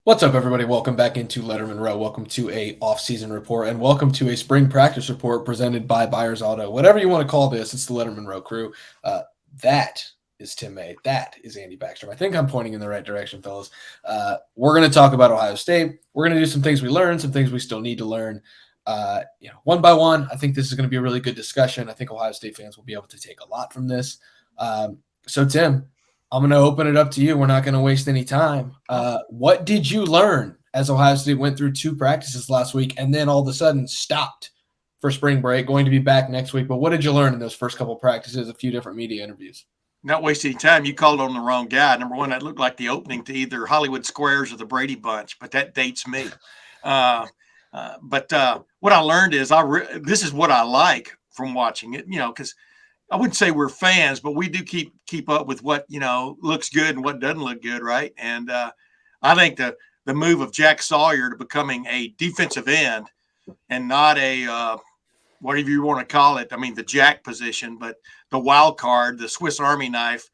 What's up, everybody? Welcome back into Lettermen Row. Welcome to a off-season report, and welcome to a spring practice report presented by Buyers Auto. Whatever you want to call this, it's the Lettermen Row crew. That is Tim May. That is Andy Backstrom. I think I'm pointing in the right direction, fellas. We're going to talk about Ohio State. We're going to do some things we learned, some things we still need to learn. One by one. I think this is going to be a really good discussion. I think Ohio State fans will be able to take a lot from this. So, Tim, I'm going to open it up to you. We're not going to waste any time. What did you learn as Ohio State went through two practices last week and then all of a sudden stopped for spring break, going to be back next week? But what did you learn in those first couple of practices, a few different media interviews? Not wasting time. You called on the wrong guy. Number one, that looked like the opening to either Hollywood Squares or the Brady Bunch, but that dates me. But what I learned is this is what I like from watching it, because I wouldn't say we're fans, but we do keep up with what, looks good and what doesn't look good, right? And I think the move of Jack Sawyer to becoming a defensive end and not a whatever you want to call it. I mean, the jack position, but the wild card, the Swiss Army knife,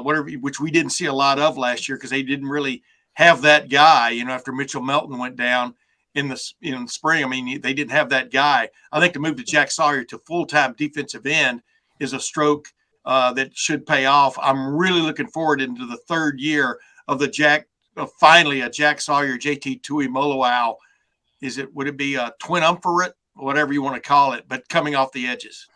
which we didn't see a lot of last year because they didn't really have that guy, after Mitchell Melton went down in the spring. I mean, they didn't have that guy. I think the move to Jack Sawyer to full-time defensive end is a stroke that should pay off. I'm really looking forward into the third year of finally a Jack Sawyer, JT Tuimoloau. Would it be a twin umphret, whatever you want to call it, but coming off the edges?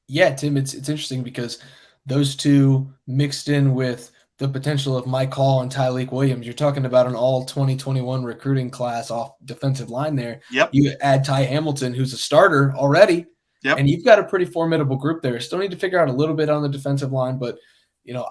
Yeah, Tim, it's interesting because those two mixed in with the potential of Mike Hall and Tyleik Williams. You're talking about an all 2021 recruiting class off defensive line there. Yep. You add Ty Hamilton, who's a starter already. Yep. And you've got a pretty formidable group there. Still need to figure out a little bit on the defensive line, but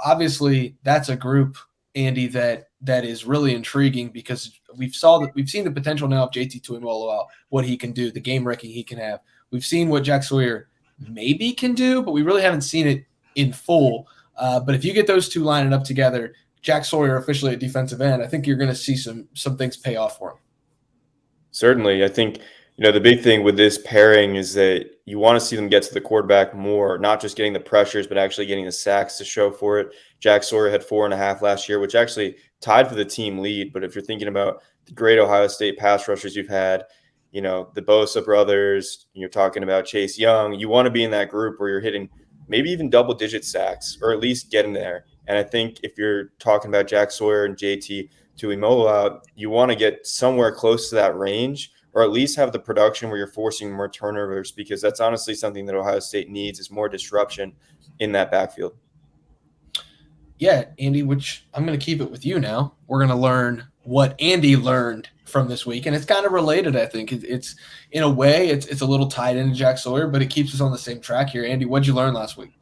obviously that's a group, Andy, that is really intriguing because we've seen the potential now of JT Tuimoloau, what he can do, the game wrecking he can have. We've seen what Jack Sawyer maybe can do, but we really haven't seen it in full. But if you get those two lining up together, Jack Sawyer officially at defensive end, I think you're going to see some things pay off for him. Certainly, I think. The big thing with this pairing is that you want to see them get to the quarterback more, not just getting the pressures, but actually getting the sacks to show for it. Jack Sawyer had 4.5 last year, which actually tied for the team lead. But if you're thinking about the great Ohio State pass rushers you've had, the Bosa brothers, you're talking about Chase Young, you want to be in that group where you're hitting maybe even double-digit sacks or at least getting there. And I think if you're talking about Jack Sawyer and JT Tuimoloau, you want to get somewhere close to that range, or at least have the production where you're forcing more turnovers, because that's honestly something that Ohio State needs, is more disruption in that backfield. Yeah, Andy, which I'm going to keep it with you now. We're going to learn what Andy learned from this week, and it's kind of related, I think. It's in a way, it's a little tied into Jack Sawyer, but it keeps us on the same track here. Andy, what'd you learn last week?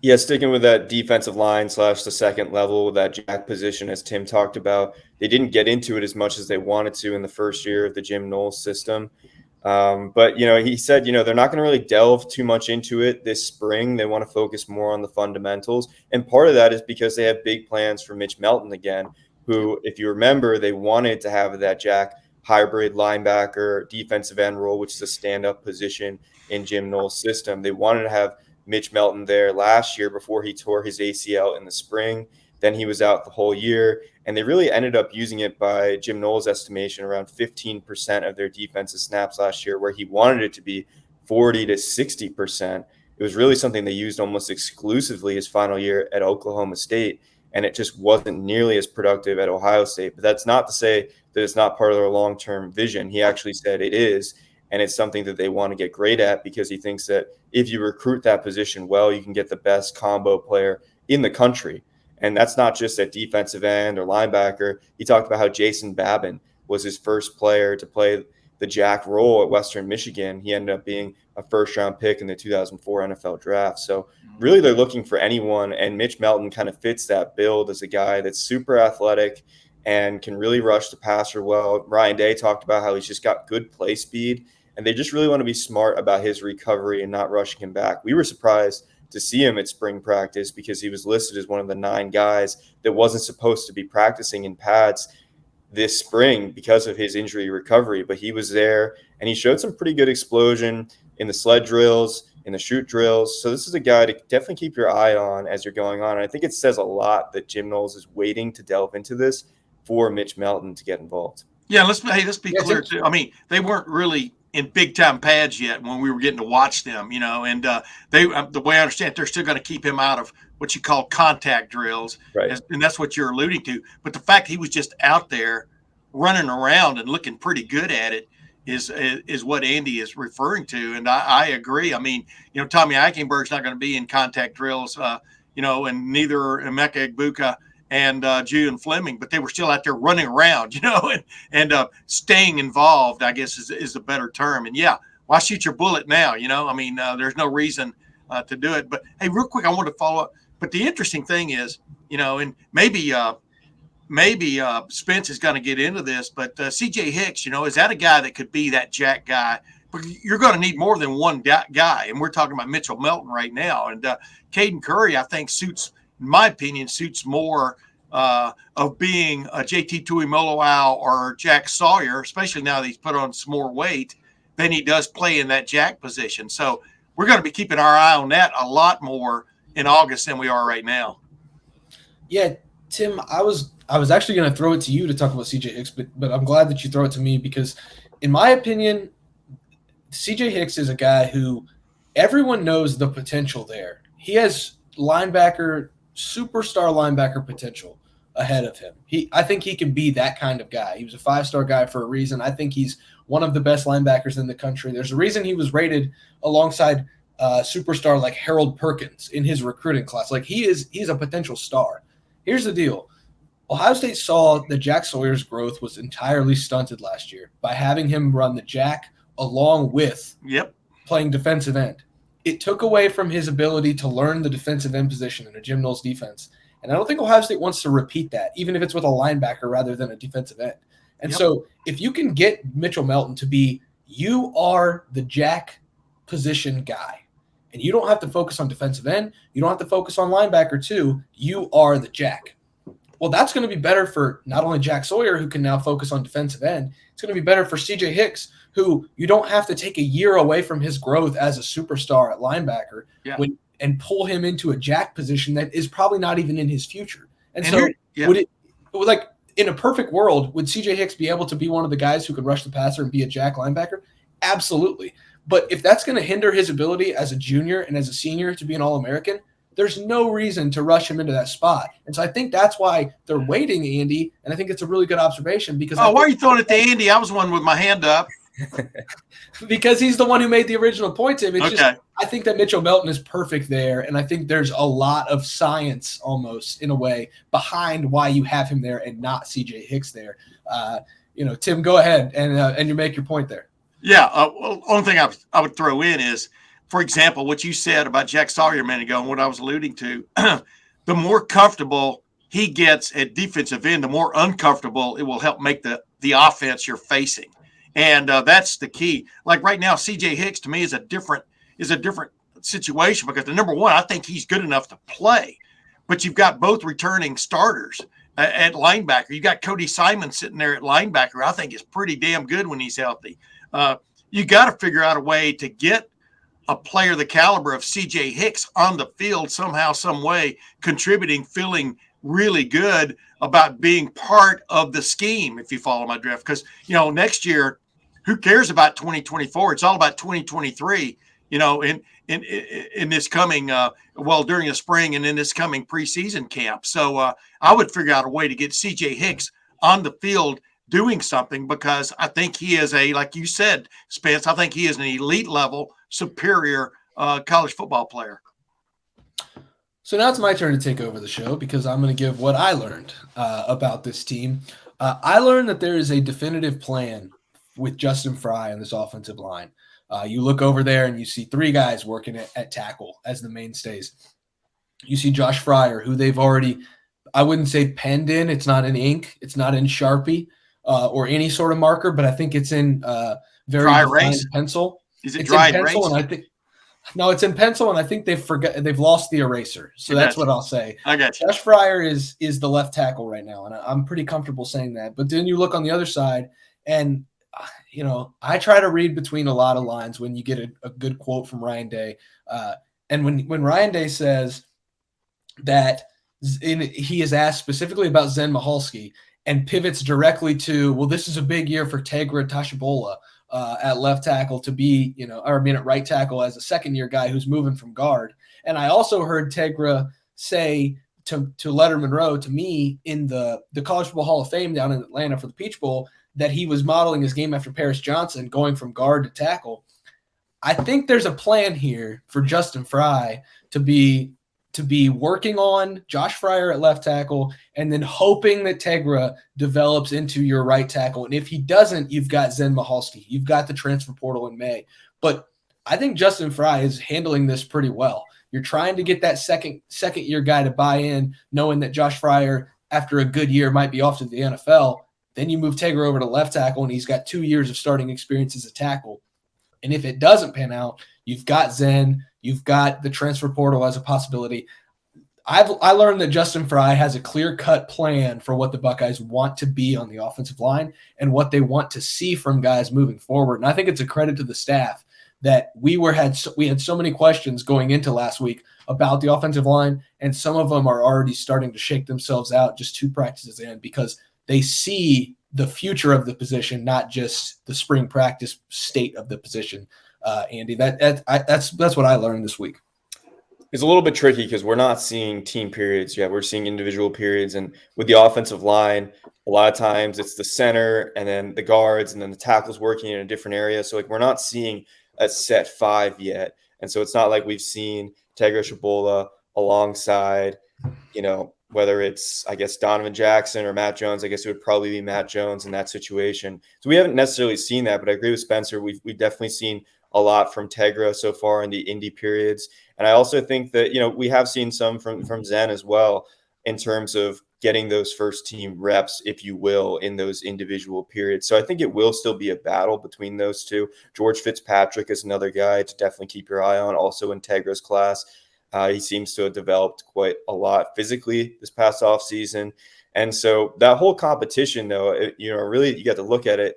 Yeah, sticking with that defensive line / the second level, that jack position, as Tim talked about, they didn't get into it as much as they wanted to in the first year of the Jim Knowles system. But, he said, they're not going to really delve too much into it this spring. They want to focus more on the fundamentals. And part of that is because they have big plans for Mitch Melton again, who, if you remember, they wanted to have that jack hybrid linebacker defensive end role, which is a stand-up position in Jim Knowles' system. They wanted to have Mitch Melton there last year before he tore his ACL in the spring. Then he was out the whole year, and they really ended up using it, by Jim Knowles' estimation, around 15% of their defensive snaps last year, where he wanted it to be 40 to 60%. It was really something they used almost exclusively his final year at Oklahoma State, and it just wasn't nearly as productive at Ohio State. But that's not to say that it's not part of their long-term vision. He actually said it is. And it's something that they want to get great at, because he thinks that if you recruit that position well, you can get the best combo player in the country. And that's not just at defensive end or linebacker. He talked about how Jason Babin was his first player to play the jack role at Western Michigan. He ended up being a first-round pick in the 2004 NFL draft. So really they're looking for anyone, and Mitch Melton kind of fits that build as a guy that's super athletic and can really rush the passer well. Ryan Day talked about how he's just got good play speed, and they just really want to be smart about his recovery and not rushing him back. We were surprised to see him at spring practice because he was listed as one of the 9 guys that wasn't supposed to be practicing in pads this spring because of his injury recovery. But he was there, and he showed some pretty good explosion in the sled drills, in the shoot drills. So this is a guy to definitely keep your eye on as you're going on. And I think it says a lot that Jim Knowles is waiting to delve into this for Mitch Melton to get involved. Yeah, let's be clear too. I mean, they weren't really in big time pads yet when we were getting to watch them, and they the way I understand it, they're still going to keep him out of what you call contact drills, right? And that's what you're alluding to. But the fact he was just out there running around and looking pretty good at it is what Andy is referring to, and I agree. I mean, Tommy Eichenberg's not going to be in contact drills, and neither Emeka Egbuka and Julian Fleming, but they were still out there running around, and staying involved, I guess is the better term. And yeah, why shoot your bullet now? I mean, there's no reason to do it. But hey, real quick, I want to follow up. But the interesting thing is, and maybe Spence is going to get into this, but CJ Hicks, is that a guy that could be that jack guy? But you're going to need more than one guy, and we're talking about Mitchell Melton right now. And Caden Curry, I think, in my opinion, suits more of being a JT Tuimoloau or Jack Sawyer, especially now that he's put on some more weight, than he does play in that jack position. So we're going to be keeping our eye on that a lot more in August than we are right now. Yeah, Tim, I was actually going to throw it to you to talk about CJ Hicks, but I'm glad that you throw it to me because, in my opinion, CJ Hicks is a guy who everyone knows the potential there. He has superstar linebacker potential ahead of him. I think he can be that kind of guy. He was a 5-star guy for a reason. I think he's one of the best linebackers in the country. There's a reason he was rated alongside superstar like Harold Perkins in his recruiting class. Like he's a potential star. Here's the deal. Ohio State saw that Jack Sawyer's growth was entirely stunted last year by having him run the jack along with playing defensive end. It took away from his ability to learn the defensive end position in a Jim Knowles defense. And I don't think Ohio State wants to repeat that, even if it's with a linebacker rather than a defensive end. And so if you can get Mitchell Melton to be, you are the jack position guy, and you don't have to focus on defensive end, you don't have to focus on linebacker too, you are the jack. Well, that's going to be better for not only Jack Sawyer, who can now focus on defensive end, it's going to be better for CJ Hicks, who you don't have to take a year away from his growth as a superstar at linebacker and pull him into a jack position that is probably not even in his future. And so in a perfect world, would CJ Hicks be able to be one of the guys who could rush the passer and be a jack linebacker? Absolutely. But if that's going to hinder his ability as a junior and as a senior to be an All-American, there's no reason to rush him into that spot. And so I think that's why they're waiting, Andy, and I think it's a really good observation because why are you throwing it to Andy? I was one with my hand up. Because he's the one who made the original point to him. It's just, I think that Mitchell Melton is perfect there, and I think there's a lot of science almost in a way behind why you have him there and not CJ Hicks there. Tim, go ahead and you make your point there. Yeah. Well, only thing I would throw in is, for example, what you said about Jack Sawyer a minute ago and what I was alluding to, the more comfortable he gets at defensive end, the more uncomfortable it will help make the offense you're facing. And that's the key. Like right now, CJ Hicks to me is a different situation because number one, I think he's good enough to play, but you've got both returning starters at linebacker. You got Cody Simon sitting there at linebacker. I think is pretty damn good when he's healthy. You got to figure out a way to get a player the caliber of CJ Hicks on the field somehow, some way, contributing, feeling really good about being part of the scheme, if you follow my drift. Because, next year, who cares about 2024? It's all about 2023, in this coming, during the spring and in this coming preseason camp. So I would figure out a way to get CJ Hicks on the field doing something because I think he is like you said, Spence, I think he is an elite level, superior college football player. So now it's my turn to take over the show because I'm going to give what I learned about this team. I learned that there is a definitive plan with Justin Fry on this offensive line. You look over there and you see 3 guys working at tackle as the mainstays. You see Josh Fryer, who they've already, I wouldn't say penned in. It's not in ink. It's not in Sharpie or any sort of marker, but I think it's in very dry pencil. Is it dry erase? And I think no, it's in pencil, and I think they've lost the eraser. So that's what I'll say. I got you. Josh Fryer is the left tackle right now, and I'm pretty comfortable saying that. But then you look on the other side, and I try to read between a lot of lines when you get a good quote from Ryan Day. And when Ryan Day says that he is asked specifically about Zen Michalski, and pivots directly to, well, this is a big year for Tegra Tashabola at left tackle to be, at right tackle as a second-year guy who's moving from guard. And I also heard Tegra say to Lettermen Row, to me, in the College Football Hall of Fame down in Atlanta for the Peach Bowl, that he was modeling his game after Paris Johnson, going from guard to tackle. I think there's a plan here for Justin Fry to be working on Josh Fryer at left tackle and then hoping that Tegra develops into your right tackle. And if he doesn't, you've got Zen Michalski. You've got the transfer portal in May. But I think Justin Fry is handling this pretty well. You're trying to get that second year guy to buy in, knowing that Josh Fryer, after a good year, might be off to the NFL. Then you move Tegra over to left tackle, and he's got 2 years of starting experience as a tackle. And if it doesn't pan out, you've got Zen, you've got the transfer portal as a possibility. I learned that Justin Fry has a clear-cut plan for what the Buckeyes want to be on the offensive line and what they want to see from guys moving forward. And I think it's a credit to the staff that we had so many questions going into last week about the offensive line, and some of them are already starting to shake themselves out just 2 practices in, because they see the future of the position, not just the spring practice state of the position. Andy, that's what I learned this week. It's a little bit tricky because we're not seeing team periods yet. We're seeing individual periods. And with the offensive line, a lot of times it's the center and then the guards and then the tackles working in a different area. So we're not seeing a set 5 yet. And so it's not like we've seen Tegra Shabola alongside, whether it's, I guess, Donovan Jackson or Matt Jones. I guess it would probably be Matt Jones in that situation. So we haven't necessarily seen that, but I agree with Spencer. We've definitely seen a lot from Tegra so far in the indie periods. And I also think that, we have seen some from Zen as well in terms of getting those first team reps, if you will, in those individual periods. So I think it will still be a battle between those two. George Fitzpatrick is another guy to definitely keep your eye on, also in Tegra's class. He seems to have developed quite a lot physically this past offseason. And so that whole competition, though, really you got to look at it.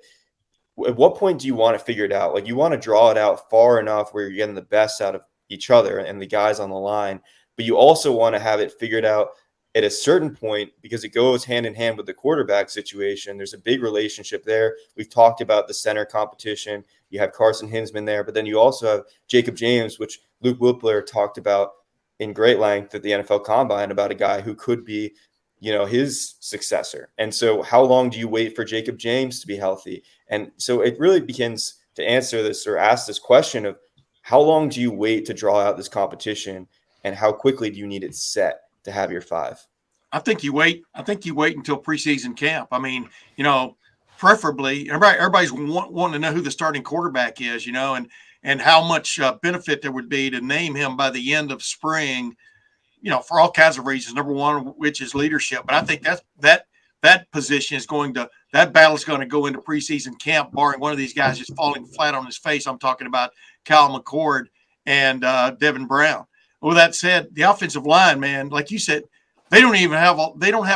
At what point do you want to figure it out? Like, you want to draw it out far enough where you're getting the best out of each other and the guys on the line, but you also want to have it figured out at a certain point, because it goes hand in hand with the quarterback situation. There's a big relationship there. We've talked about the center competition. You have Carson Hinsman there, but then you also have Jacob James, which Luke Whippler talked about in great length at the NFL Combine, about a guy who could be, his successor. And so how long do you wait for Jacob James to be healthy? And so it really begins to answer this, or ask this question of, how long do you wait to draw out this competition, and how quickly do you need it set to have your 5? I think you wait until preseason camp. I mean, preferably everybody's wanting to know who the starting quarterback is, and how much benefit there would be to name him by the end of spring, for all kinds of reasons. Number one, which is leadership. But I think that position is that battle is going to go into preseason camp, barring one of these guys just falling flat on his face. I'm talking about Kyle McCord and Devin Brown. With that said, the offensive line, man, like you said, they don't have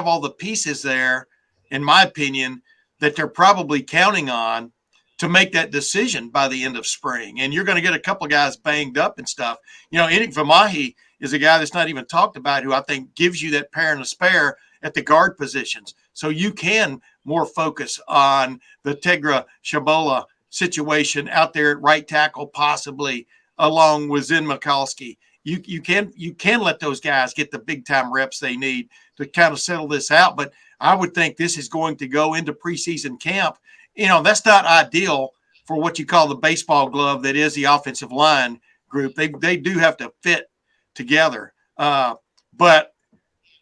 all the pieces there, in my opinion, that they're probably counting on to make that decision by the end of spring. And you're going to get a couple of guys banged up and stuff. Enik Vamahi is a guy that's not even talked about, who I think gives you that pair and a spare at the guard positions. So you can more focus on the Tegra Shabola situation out there at right tackle, possibly along with Zen Michalski. You can let those guys get the big time reps they need to kind of settle this out. But I would think this is going to go into preseason camp. That's not ideal for what you call the baseball glove that is the offensive line group. They do have to fit together. But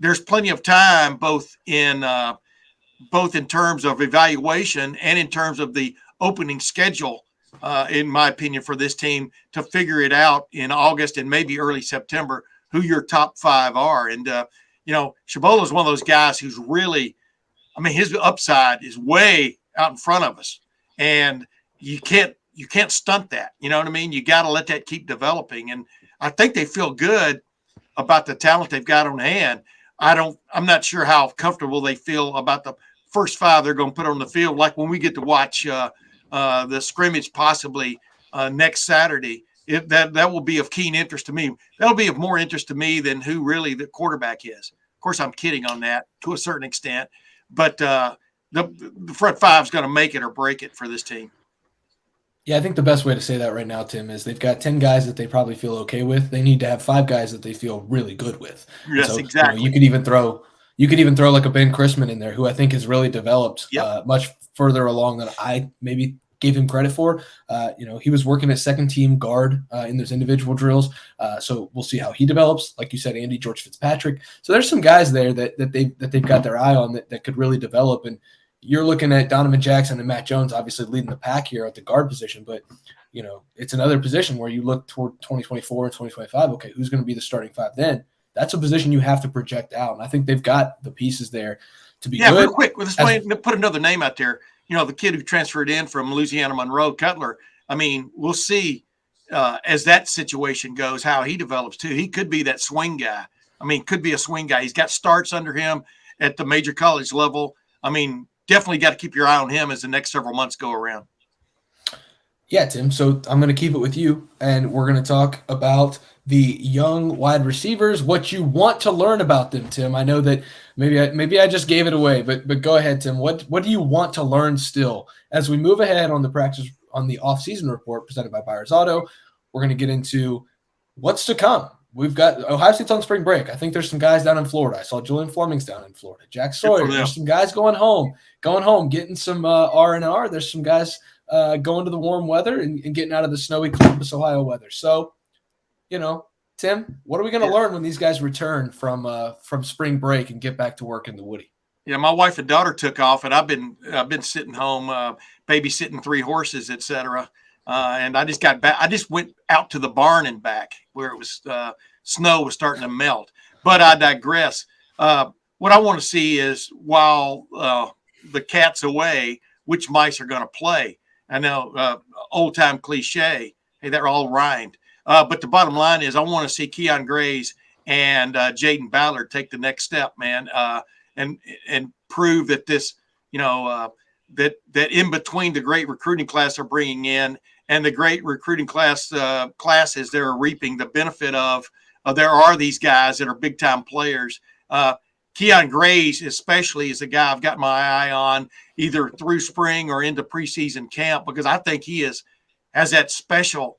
there's plenty of time, both in terms of evaluation and in terms of the opening schedule, in my opinion, for this team to figure it out in August and maybe early September, who your top 5 are. And, Shabola is one of those guys who's really, his upside is way out in front of us, and you can't stunt that. You know what I mean? You got to let that keep developing. And I think they feel good about the talent they've got on hand. I'm not sure how comfortable they feel about the first 5 they're going to put on the field. Like when we get to watch the scrimmage possibly next Saturday, that will be of keen interest to me. That'll be of more interest to me than who really the quarterback is. Of course, I'm kidding on that to a certain extent, but the front five is going to make it or break it for this team. Yeah, I think the best way to say that right now, Tim, is they've got 10 guys that they probably feel okay with. They need to have 5 guys that they feel really good with. Yes, so, exactly. You could even throw like a Ben Chrisman in there, who I think has really developed much further along than I maybe gave him credit for. He was working at second team guard in those individual drills. So we'll see how he develops. Like you said, Andy, George Fitzpatrick. So there's some guys there that they've got their eye on that could really develop. And you're looking at Donovan Jackson and Matt Jones, obviously leading the pack here at the guard position, but it's another position where you look toward 2024 and 2025. Okay, who's going to be the starting 5 then? That's a position you have to project out, and I think they've got the pieces there to be good. Yeah, real quick, let's put another name out there. The kid who transferred in from Louisiana Monroe, Cutler. I mean, we'll see as that situation goes how he develops too. He could be that swing guy. I mean, could be a swing guy. He's got starts under him at the major college level. I mean, definitely got to keep your eye on him as the next several months go around. Yeah, Tim. So I'm going to keep it with you, and we're going to talk about the young wide receivers, what you want to learn about them, Tim. I know that maybe I just gave it away, but go ahead, Tim. What do you want to learn still as we move ahead on the off-season report presented by Byers Auto? We're going to get into what's to come. We've got Ohio State's on spring break. I think there's some guys down in Florida. I saw Julian Fleming's down in Florida. Jack Sawyer. There's some guys going home, getting some R&R. There's some guys going to the warm weather and getting out of the snowy Columbus, Ohio weather. So, Tim, what are we going to learn when these guys return from spring break and get back to work in the Woody? Yeah, my wife and daughter took off, and I've been sitting home, babysitting 3 horses, etc. And I just got back. I just went out to the barn and back where it was snow was starting to melt. But I digress. What I want to see is while the cat's away, which mice are going to play. I know old time cliche. Hey, they're all rhymed. But the bottom line is I want to see Keon Grays and Jaden Ballard take the next step, man, and prove that this, that in between the great recruiting class they're bringing in and the great recruiting classes they're reaping the benefit of, there are these guys that are big time players. Keon Grays especially is a guy I've got my eye on either through spring or into preseason camp because I think he has special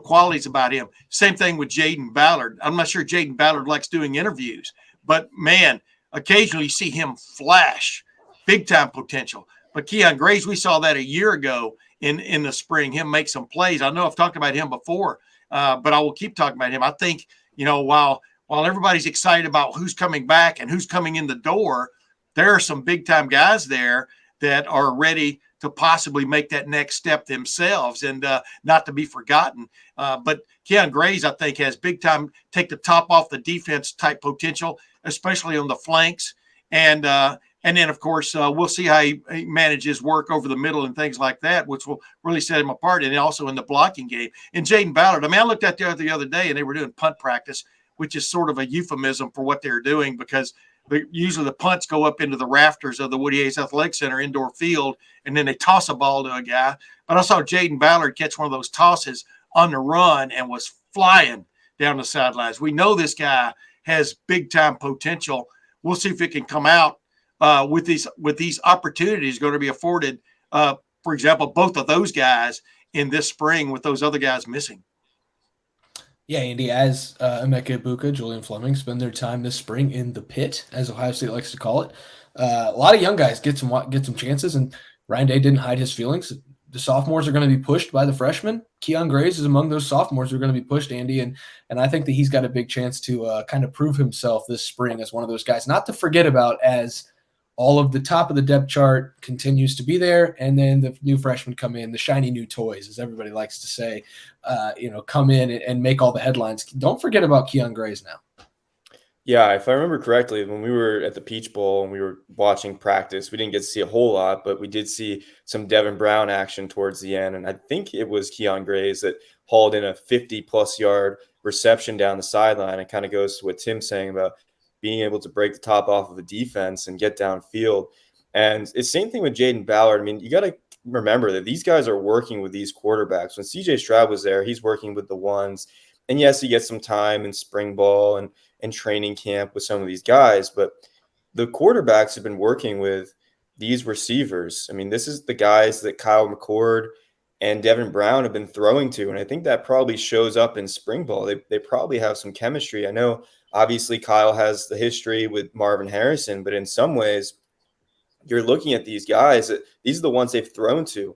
qualities about him. Same thing with Jaden Ballard. I'm not sure Jaden Ballard likes doing interviews, but man, occasionally you see him flash big time potential. But Keon Grays, we saw that a year ago in the spring, him make some plays. I know I've talked about him before, but I will keep talking about him. I think, while everybody's excited about who's coming back and who's coming in the door, there are some big time guys there that are ready to possibly make that next step themselves and not to be forgotten. But Keon Grays, I think, has big time take the top off the defense type potential, especially on the flanks. And then, of course, we'll see how he manages work over the middle and things like that, which will really set him apart. And also in the blocking game. And Jaden Ballard, I looked at the other day and they were doing punt practice, which is sort of a euphemism for what they're doing because usually the punts go up into the rafters of the Woody Hayes Athletic Center indoor field, and then they toss a ball to a guy. But I saw Jaden Ballard catch one of those tosses on the run and was flying down the sidelines. We know this guy has big-time potential. We'll see if it can come out with these opportunities going to be afforded, for example, both of those guys in this spring with those other guys missing. Yeah, Andy, as Emeka Ibuka, Julian Fleming spend their time this spring in the pit, as Ohio State likes to call it. A lot of young guys get some chances, and Ryan Day didn't hide his feelings. The sophomores are going to be pushed by the freshmen. Keon Grays is among those sophomores who are going to be pushed, Andy, and I think that he's got a big chance to kind of prove himself this spring as one of those guys, not to forget about as all of the top of the depth chart continues to be there, and then the new freshmen come in, the shiny new toys, as everybody likes to say, come in and make all the headlines. Don't forget about Keon Grays now. Yeah, if I remember correctly, when we were at the Peach Bowl and we were watching practice, we didn't get to see a whole lot, but we did see some Devin Brown action towards the end, and I think it was Keon Grays that hauled in a 50-plus yard reception down the sideline. It kind of goes to what Tim's saying about being able to break the top off of a defense and get downfield. And it's the same thing with Jaden Ballard. You got to remember that these guys are working with these quarterbacks. When CJ Stroud was there, he's working with the ones. And yes, he gets some time in spring ball and training camp with some of these guys. But the quarterbacks have been working with these receivers. I mean, this is the guys that Kyle McCord and Devin Brown have been throwing to, and I think that probably shows up in spring ball. They probably have some chemistry. I know, obviously, Kyle has the history with Marvin Harrison, but in some ways, you're looking at these guys, these are the ones they've thrown to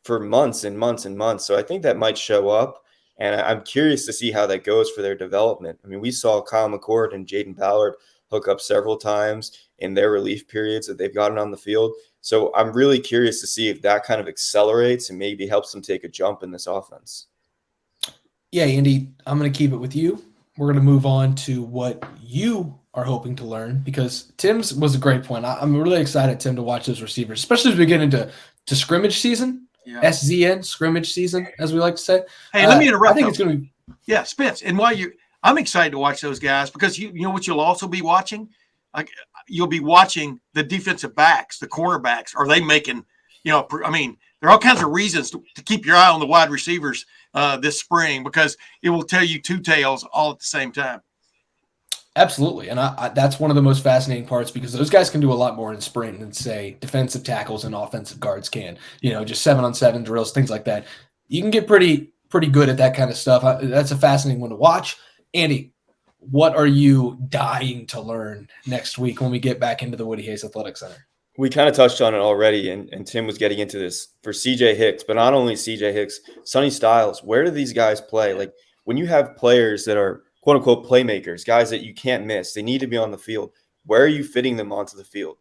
for months and months and months. So I think that might show up, and I'm curious to see how that goes for their development. I mean, we saw Kyle McCord and Jaden Ballard hook up several times in their relief periods that they've gotten on the field. So I'm really curious to see if that kind of accelerates and maybe helps them take a jump in this offense. Yeah, Andy, I'm going to keep it with you. We're going to move on to what you are hoping to learn, because Tim's was a great point. I'm really excited, Tim, to watch those receivers, especially as we get into scrimmage season, SZN, scrimmage season, as we like to say. Hey, let me interrupt. I think it's going to be. Yeah, Spence. And I'm excited to watch those guys, because you know what you'll also be watching? You'll be watching the defensive backs, the cornerbacks. Are they making, I mean, there are all kinds of reasons to keep your eye on the wide receivers this spring, because it will tell you two tales all at the same time. Absolutely. And that's one of the most fascinating parts, because those guys can do a lot more in sprint than, say, defensive tackles and offensive guards can, just 7-on-7 drills, things like that. You can get pretty good at that kind of stuff. That's a fascinating one to watch. Andy, what are you dying to learn next week when we get back into the Woody Hayes Athletic Center? We kind of touched on it already, and Tim was getting into this for CJ Hicks, but not only CJ Hicks, Sonny Styles. Where do these guys play? Like, when you have players that are quote unquote playmakers, guys that you can't miss, they need to be on the field. Where are you fitting them onto the field?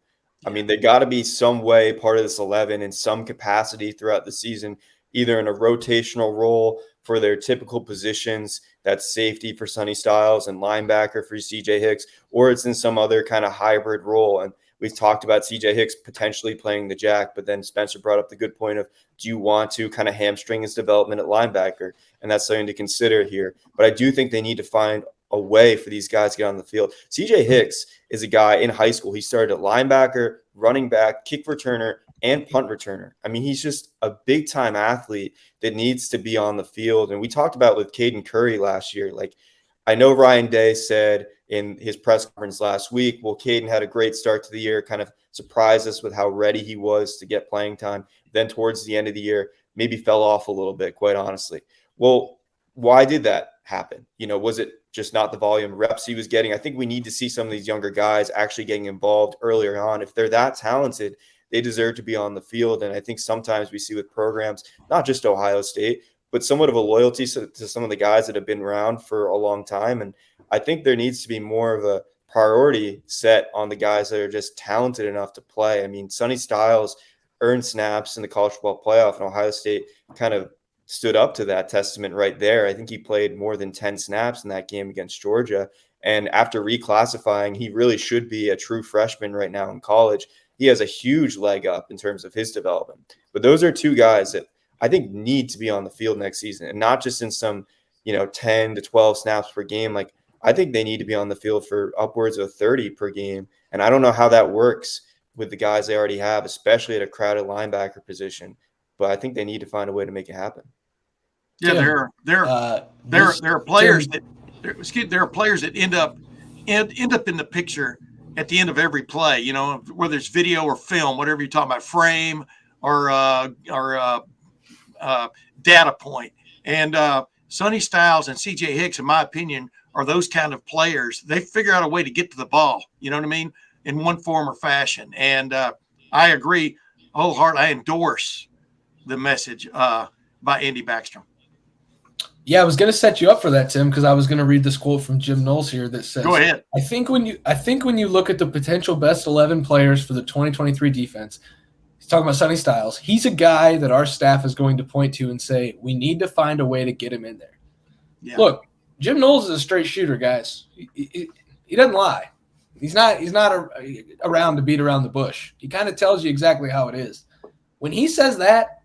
I mean, they got to be some way part of this 11 in some capacity throughout the season, either in a rotational role for their typical positions, that's safety for Sonny Styles and linebacker for CJ Hicks, or it's in some other kind of hybrid role. And we've talked about CJ Hicks potentially playing the jack, but then Spencer brought up the good point of, do you want to kind of hamstring his development at linebacker? And that's something to consider here. But I do think they need to find a way for these guys to get on the field. CJ Hicks is a guy in high school. He started at linebacker, running back, kick returner, and punt returner. I mean, he's just a big-time athlete that needs to be on the field. And we talked about with Caden Curry last year. Like, I know Ryan Day said in his press conference last week, well, Caden had a great start to the year, kind of surprised us with how ready he was to get playing time. Then towards the end of the year, maybe fell off a little bit, quite honestly. Well, why did that happen? Was it just not the volume of reps he was getting? I think we need to see some of these younger guys actually getting involved earlier on. If they're that talented, they deserve to be on the field. And I think sometimes we see with programs, not just Ohio State, but somewhat of a loyalty to some of the guys that have been around for a long time. And I think there needs to be more of a priority set on the guys that are just talented enough to play. I mean, Sonny Styles earned snaps in the college football playoff, and Ohio State kind of stood up to that testament right there. I think he played more than 10 snaps in that game against Georgia. And after reclassifying, he really should be a true freshman right now in college. He has a huge leg up in terms of his development. But those are two guys that I think need to be on the field next season, and not just in some, 10 to 12 snaps per game. Like, I think they need to be on the field for upwards of 30 per game. And I don't know how that works with the guys they already have, especially at a crowded linebacker position. But I think they need to find a way to make it happen. Yeah, there are players that end up in the picture at the end of every play. Whether it's video or film, whatever you're talking about, frame or data point. And Sonny Styles and CJ Hicks, in my opinion, are those kind of players. They figure out a way to get to the ball. You know what I mean? In one form or fashion. And I agree wholeheartedly. I endorse the message by Andy Backstrom. Yeah, I was going to set you up for that, Tim, because I was going to read this quote from Jim Knowles here that says, "Go ahead. I think when you look at the potential best 11 players for the 2023 defense, he's talking about Sonny Styles. He's a guy that our staff is going to point to and say, we need to find a way to get him in there." Yeah. Look, Jim Knowles is a straight shooter, guys. He doesn't lie. He's not around to beat around the bush. He kind of tells you exactly how it is. When he says that,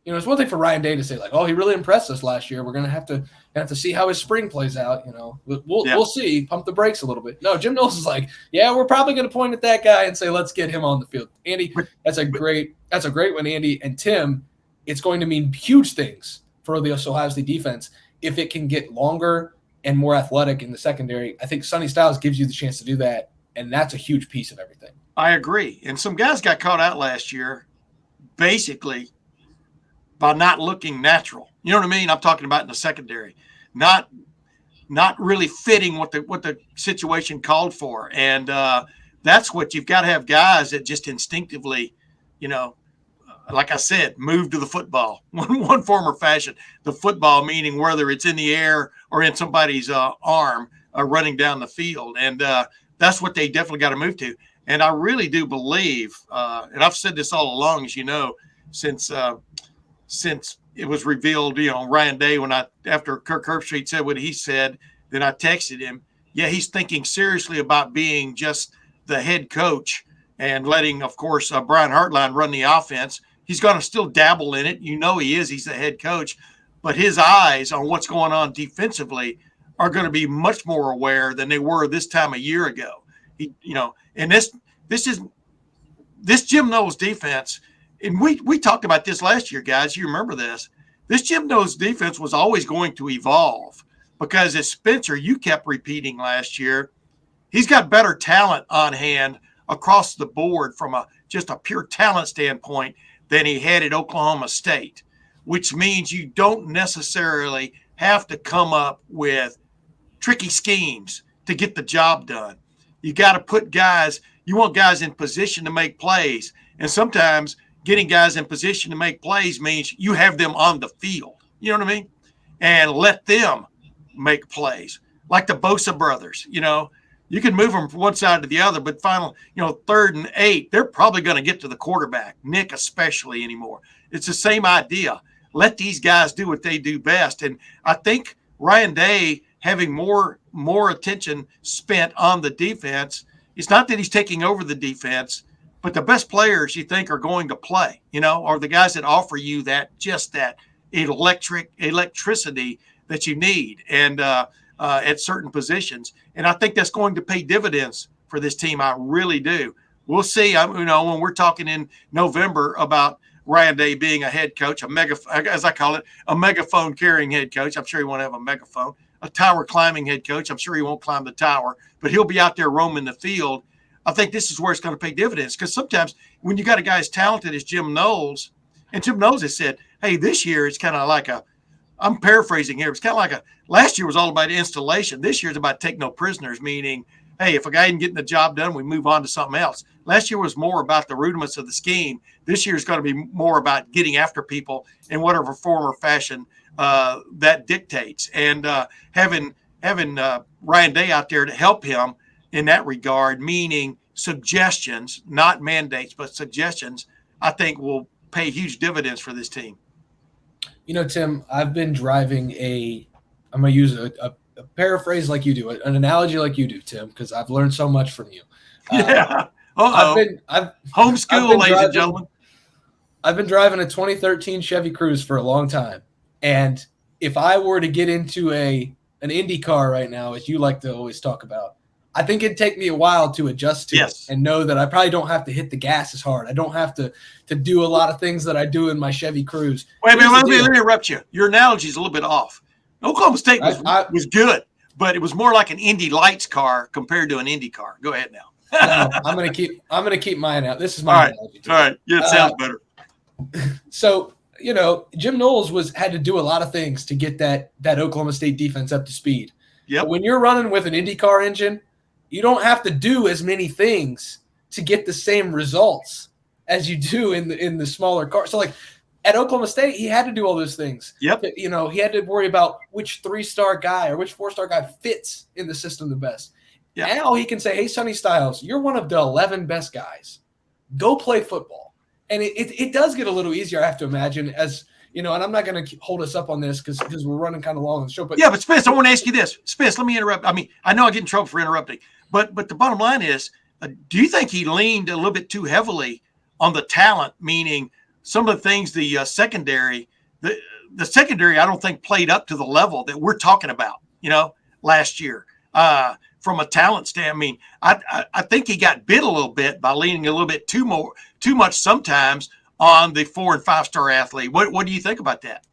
it's one thing for Ryan Day to say, like, "Oh, he really impressed us last year. We're going to have to see how his spring plays out. We'll see. Pump the brakes a little bit." No, Jim Knowles is like, "Yeah, we're probably going to point at that guy and say, let's get him on the field." Andy, that's a great one, Andy. And Tim, it's going to mean huge things for the Ohio State defense if it can get longer and more athletic in the secondary. I think Sonny Styles gives you the chance to do that And that's a huge piece of everything. I agree. And some guys got caught out last year basically by not looking natural. You know what I mean? I'm talking about in the secondary, not really fitting what the situation called for. And that's what you've got to have, guys that just instinctively, like I said, move to the football, one form or fashion. The football meaning whether it's in the air or in somebody's arm running down the field. And that's what they definitely got to move to. And I really do believe, and I've said this all along, as you know, since it was revealed, Ryan Day, after Kirk Herbstreit said what he said, then I texted him. Yeah, he's thinking seriously about being just the head coach and letting, of course, Brian Hartline run the offense. He's going to still dabble in it. He is. He's the head coach. But his eyes on what's going on defensively are going to be much more aware than they were this time a year ago. And this Jim Knowles defense, and we talked about this last year, guys. You remember this. This Jim Knowles defense was always going to evolve because, as Spencer, you kept repeating last year, he's got better talent on hand across the board from just a pure talent standpoint than he had at Oklahoma State, which means you don't necessarily have to come up with tricky schemes to get the job done. You got to put guys – you want guys in position to make plays, and sometimes getting guys in position to make plays means you have them on the field. You know what I mean? And let them make plays like the Bosa brothers. You can move them from one side to the other, but final, 3rd and 8, they're probably going to get to the quarterback, Nick especially anymore. It's the same idea. Let these guys do what they do best. And I think Ryan Day having more attention spent on the defense, it's not that he's taking over the defense, but the best players you think are going to play, are the guys that offer you that electricity that you need and at certain positions. And I think that's going to pay dividends for this team. I really do. We'll see. When we're talking in November about Ryan Day being a head coach, as I call it, a megaphone carrying head coach. I'm sure he won't have a megaphone. A tower climbing head coach. I'm sure he won't climb the tower, but he'll be out there roaming the field. I think this is where it's going to pay dividends, because sometimes when you got a guy as talented as Jim Knowles, and Jim Knowles has said, hey, this year it's kind of like I'm paraphrasing here. It's kind of like last year was all about installation. This year's about take no prisoners, meaning, hey, if a guy isn't getting the job done, we move on to something else. Last year was more about the rudiments of the scheme. This year is going to be more about getting after people in whatever form or fashion that dictates. And having Ryan Day out there to help him in that regard, meaning suggestions, not mandates, but suggestions, I think will pay huge dividends for this team. Tim, I've been driving I'm going to use a paraphrase like you do, an analogy like you do, Tim, because I've learned so much from you. Yeah. I've homeschool, ladies and gentlemen. I've been driving a 2013 Chevy Cruze for a long time. And if I were to get into an Indy car right now, as you like to always talk about, I think it'd take me a while to adjust to it and know that I probably don't have to hit the gas as hard. I don't have to do a lot of things that I do in my Chevy Cruze. Wait a minute, let me interrupt you. Your analogy is a little bit off. Oklahoma State was good, but it was more like an Indy Lights car compared to an Indy car. Go ahead now. No, I'm gonna keep mine out. This is my analogy. All right. Yeah, it sounds better. So, Jim Knowles had to do a lot of things to get that Oklahoma State defense up to speed. Yep. But when you're running with an IndyCar engine, you don't have to do as many things to get the same results as you do in the smaller car. So, like at Oklahoma State, he had to do all those things. Yep. He had to worry about which 3-star guy or which 4-star guy fits in the system the best. Yep. Now he can say, hey, Sonny Styles, you're one of the 11 best guys. Go play football. And it does get a little easier, I have to imagine, as and I'm not going to hold us up on this because we're running kind of long on the show. But yeah, but Spence, I want to ask you this. Spence, let me interrupt. I mean, I know I get in trouble for interrupting, but the bottom line is, do you think he leaned a little bit too heavily on the talent, meaning some of the things the secondary, the secondary, I don't think played up to the level that we're talking about, last year from a talent standpoint. I mean, I think he got bit a little bit by leaning a little bit too much sometimes on the 4- and 5-star athlete. What do you think about that?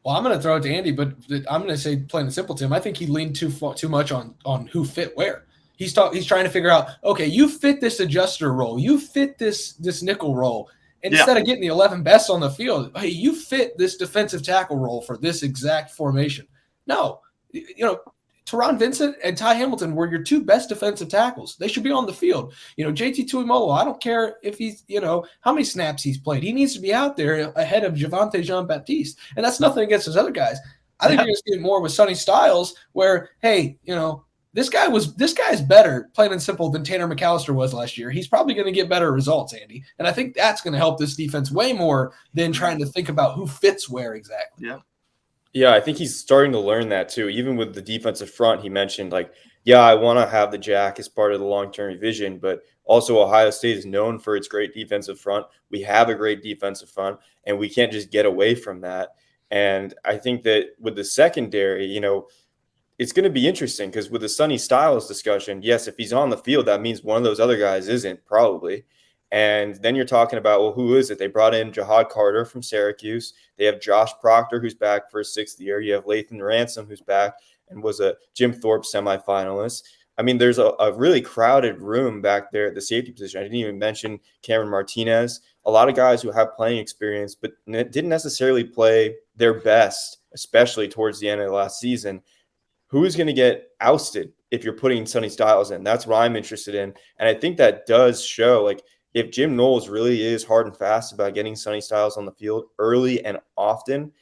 Well, I'm going to throw it to Andy, but I'm going to say plain and simple, Tim. I think he leaned too much on who fit where. He's trying to figure out, okay, you fit this adjuster role, you fit this nickel role. And instead of getting the 11 best on the field, hey, you fit this defensive tackle role for this exact formation. No, Teron Vincent and Ty Hamilton were your two best defensive tackles. They should be on the field. JT Tuimoloau, I don't care if he's, how many snaps he's played. He needs to be out there ahead of Javonte Jean-Baptiste. And that's nothing against those other guys. I think you're going to see it more with Sonny Styles where, hey, this guy is better, plain and simple, than Tanner McAllister was last year. He's probably going to get better results, Andy. And I think that's going to help this defense way more than trying to think about who fits where exactly. Yeah. Yeah, I think he's starting to learn that too. Even with the defensive front, he mentioned I want to have the Jack as part of the long-term vision, but also Ohio State is known for its great defensive front. We have a great defensive front, and we can't just get away from that. And I think that with the secondary, it's going to be interesting because with the Sonny Styles discussion, yes, if he's on the field, that means one of those other guys isn't probably. And then you're talking about, well, who is it? They brought in Jahad Carter from Syracuse. They have Josh Proctor, who's back for his 6th year. You have Lathan Ransom, who's back and was a Jim Thorpe semifinalist. I mean, there's a really crowded room back there at the safety position. I didn't even mention Cameron Martinez. A lot of guys who have playing experience, but didn't necessarily play their best, especially towards the end of the last season. Who is going to get ousted if you're putting Sonny Styles in? That's what I'm interested in. And I think that does show, if Jim Knowles really is hard and fast about getting Sonny Styles on the field early and often,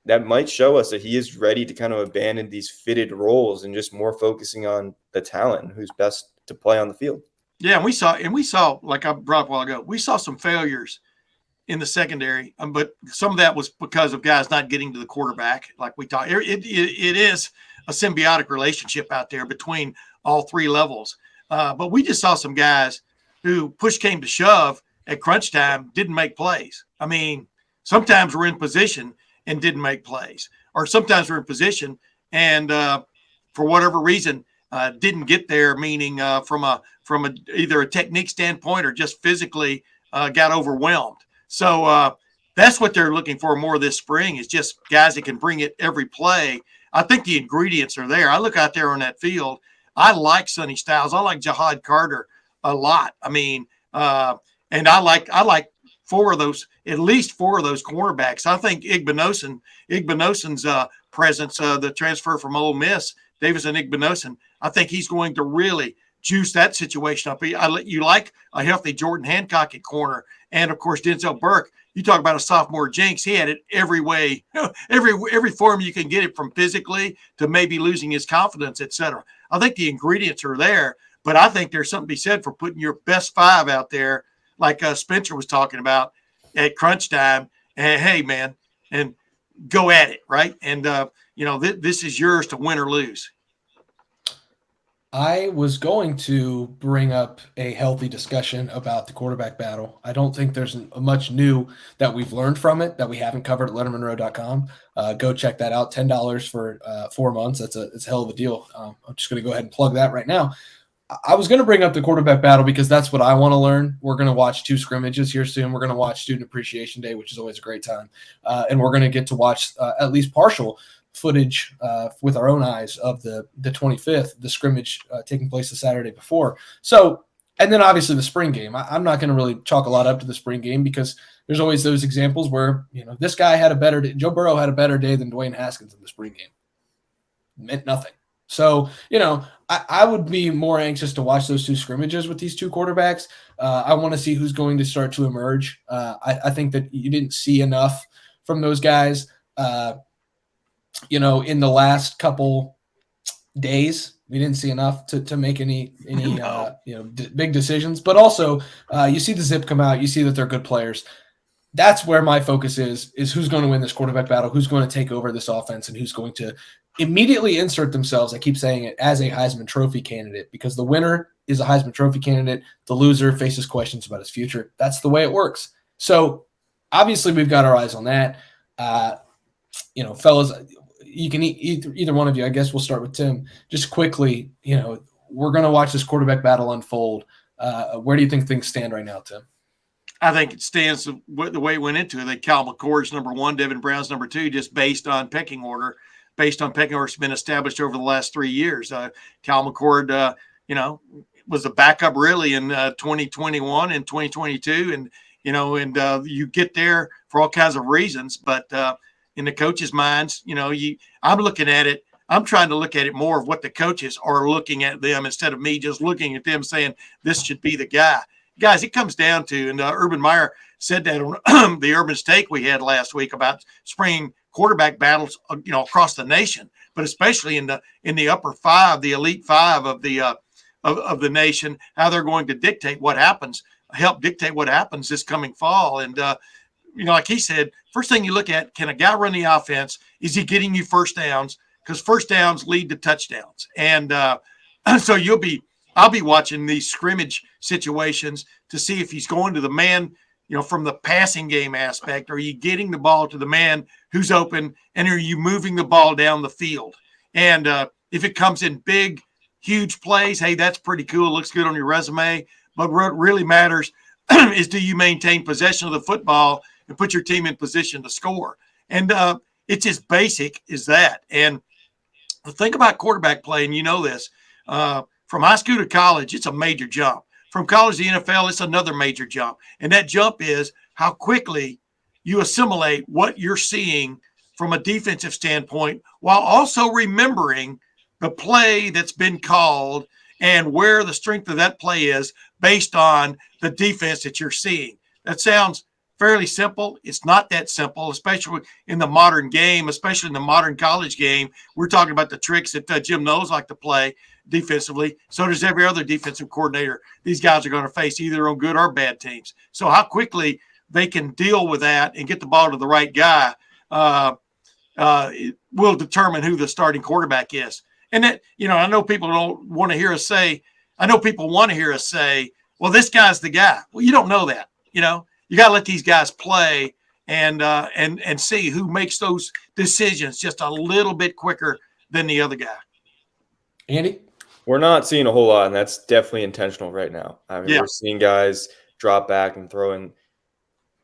that might show us that he is ready to kind of abandon these fitted roles and just more focusing on the talent and who's best to play on the field. Yeah, and we saw, like I brought up a while ago, we saw some failures in the secondary, but some of that was because of guys not getting to the quarterback. Like we talked, it is a symbiotic relationship out there between all three levels. But we just saw some guys who push came to shove at crunch time didn't make plays. I mean, sometimes we're in position and didn't make plays, or sometimes we're in position and for whatever reason didn't get there. Meaning from either a technique standpoint or just physically got overwhelmed. So that's what they're looking for more this spring is just guys that can bring it every play. I think the ingredients are there. I look out there on that field. I like Sonny Styles. I like Jahad Carter a lot. I mean, and I like at least four of those cornerbacks. I think Igbenoson's presence, the transfer from Ole Miss, Davison Igbenosun, I think he's going to really juice that situation up. You like a healthy Jordan Hancock at corner, and of course Denzel Burke. You talk about a sophomore jinx. He had it every way, every form you can get it, from physically to maybe losing his confidence, etc. I think the ingredients are there, but I think there's something to be said for putting your best five out there, like Spencer was talking about at crunch time. And hey, man, and go at it, right? And this is yours to win or lose. I was going to bring up a healthy discussion about the quarterback battle. I don't think there's much new that we've learned from it that we haven't covered at lettermenrow.com. Go check that out. $10 for 4 months. It's a hell of a deal. I'm just going to go ahead and plug that right now. I was going to bring up the quarterback battle because that's what I want to learn. We're going to watch 2 scrimmages here soon. We're going to watch Student Appreciation Day, which is always a great time. And we're going to get to watch at least partial footage with our own eyes of the 25th, the scrimmage taking place the Saturday before. So, and then obviously the spring game. I'm not going to really chalk a lot up to the spring game because there's always those examples where, this guy had a better day. Joe Burrow had a better day than Dwayne Haskins in the spring game. Meant nothing. So, I would be more anxious to watch those 2 scrimmages with these 2 quarterbacks. I want to see who's going to start to emerge. I think that you didn't see enough from those guys, in the last couple days. We didn't see enough to make any big decisions. But also, you see the zip come out. You see that they're good players. That's where my focus is who's going to win this quarterback battle, who's going to take over this offense, and who's going to immediately insert themselves, I keep saying it, as a Heisman Trophy candidate, because the winner is a Heisman Trophy candidate. The loser faces questions about his future. That's the way it works. So obviously we've got our eyes on that. Fellas, you can either one of you, I guess we'll start with Tim. Just quickly, we're going to watch this quarterback battle unfold. Where do you think things stand right now, Tim? I think it stands the way it went into it. That Cal McCord's number 1, Devin Brown's number 2, just based on pecking order. Based on pecking order has been established over the last 3 years. Cal McCord, was a backup really in 2021 and 2022. And, you get there for all kinds of reasons. But in the coaches' minds, I'm looking at it. I'm trying to look at it more of what the coaches are looking at them instead of me just looking at them saying this should be the guy. Guys, it comes down to, and Urban Meyer said that on the Urban Steak we had last week about spring quarterback battles, across the nation, but especially in the upper five, the elite five of the nation, how they're going to help dictate what happens this coming fall. And, like he said, first thing you look at, can a guy run the offense? Is he getting you first downs? Because first downs lead to touchdowns. And so I'll be watching these scrimmage situations to see if he's going to the man, from the passing game aspect. Are you getting the ball to the man who's open, and are you moving the ball down the field? And if it comes in big, huge plays, hey, that's pretty cool. Looks good on your resume. But what really matters is, do you maintain possession of the football and put your team in position to score? And it's as basic as that. And think about quarterback play, and this. From high school to college, it's a major jump. From college to the NFL, it's another major jump. And that jump is how quickly you assimilate what you're seeing from a defensive standpoint while also remembering the play that's been called and where the strength of that play is based on the defense that you're seeing. That sounds fairly simple. It's not that simple, especially in the modern game, especially in the modern college game. We're talking about the tricks that Jim knows like to play defensively. So does every other defensive coordinator these guys are going to face, either on good or bad teams. So how quickly they can deal with that and get the ball to the right guy will determine who the starting quarterback is. And that, I know people don't want to hear us say, well, this guy's the guy. Well, you don't know that, you got to let these guys play and see who makes those decisions just a little bit quicker than the other guy. Andy? We're not seeing a whole lot, and that's definitely intentional right now. I mean, We're seeing guys drop back and throw in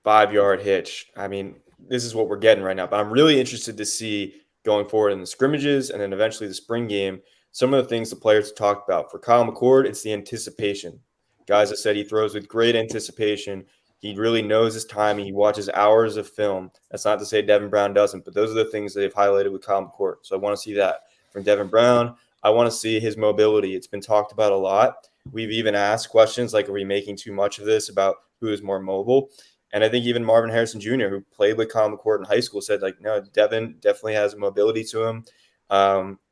5-yard hitch. I mean, this is what we're getting right now. But I'm really interested to see going forward in the scrimmages and then eventually the spring game, some of the things the players have talked about. For Kyle McCord, it's the anticipation. Guys that said he throws with great anticipation. He really knows his timing. He watches hours of film. That's not to say Devin Brown doesn't, but those are the things they've highlighted with Kyle McCord. So I want to see that from Devin Brown. I want to see his mobility. It's been talked about a lot. We've even asked questions like, are we making too much of this about who is more mobile? And I think even Marvin Harrison Jr., who played with Kyle McCord in high school, said, no, Devin definitely has a mobility to him,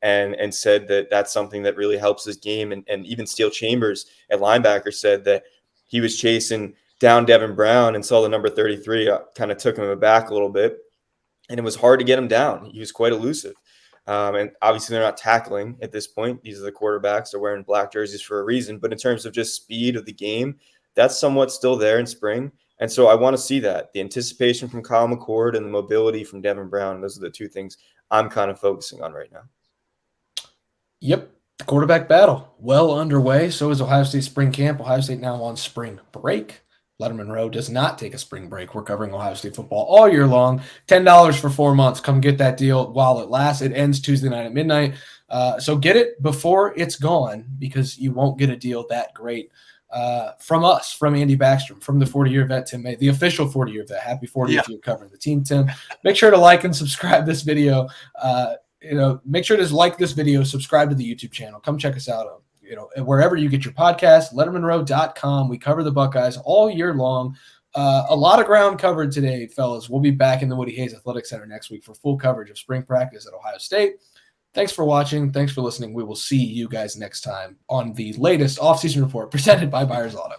and said that that's something that really helps his game. And even Steele Chambers at linebacker said that he was chasing down Devin Brown and saw the number 33, kind of took him aback a little bit. And it was hard to get him down. He was quite elusive. And obviously they're not tackling at this point. These are the quarterbacks. They're wearing black jerseys for a reason. But in terms of just speed of the game, that's somewhat still there in spring. And so I want to see that. The anticipation from Kyle McCord and the mobility from Devin Brown. Those are the two things I'm kind of focusing on right now. Yep. The quarterback battle well underway. So is Ohio State spring camp. Ohio State now on spring break. Lettermen Row does not take a spring break. We're covering Ohio State football all year long. $10 for 4 months. Come get that deal while it lasts. It ends Tuesday night at midnight. So get it before it's gone, because you won't get a deal that great from us, from Andy Backstrom, from the 40-year vet, Tim May, the official 40-year vet. Happy 40th if you're covering the team, Tim. Make sure to like and subscribe this video. Make sure to like this video, subscribe to the YouTube channel. Come check us out wherever you get your podcast, lettermenrow.com. We cover the Buckeyes all year long. A lot of ground covered today, fellas. We'll be back in the Woody Hayes Athletic Center next week for full coverage of spring practice at Ohio State. Thanks for watching. Thanks for listening. We will see you guys next time on the latest offseason report presented by Buyers Auto.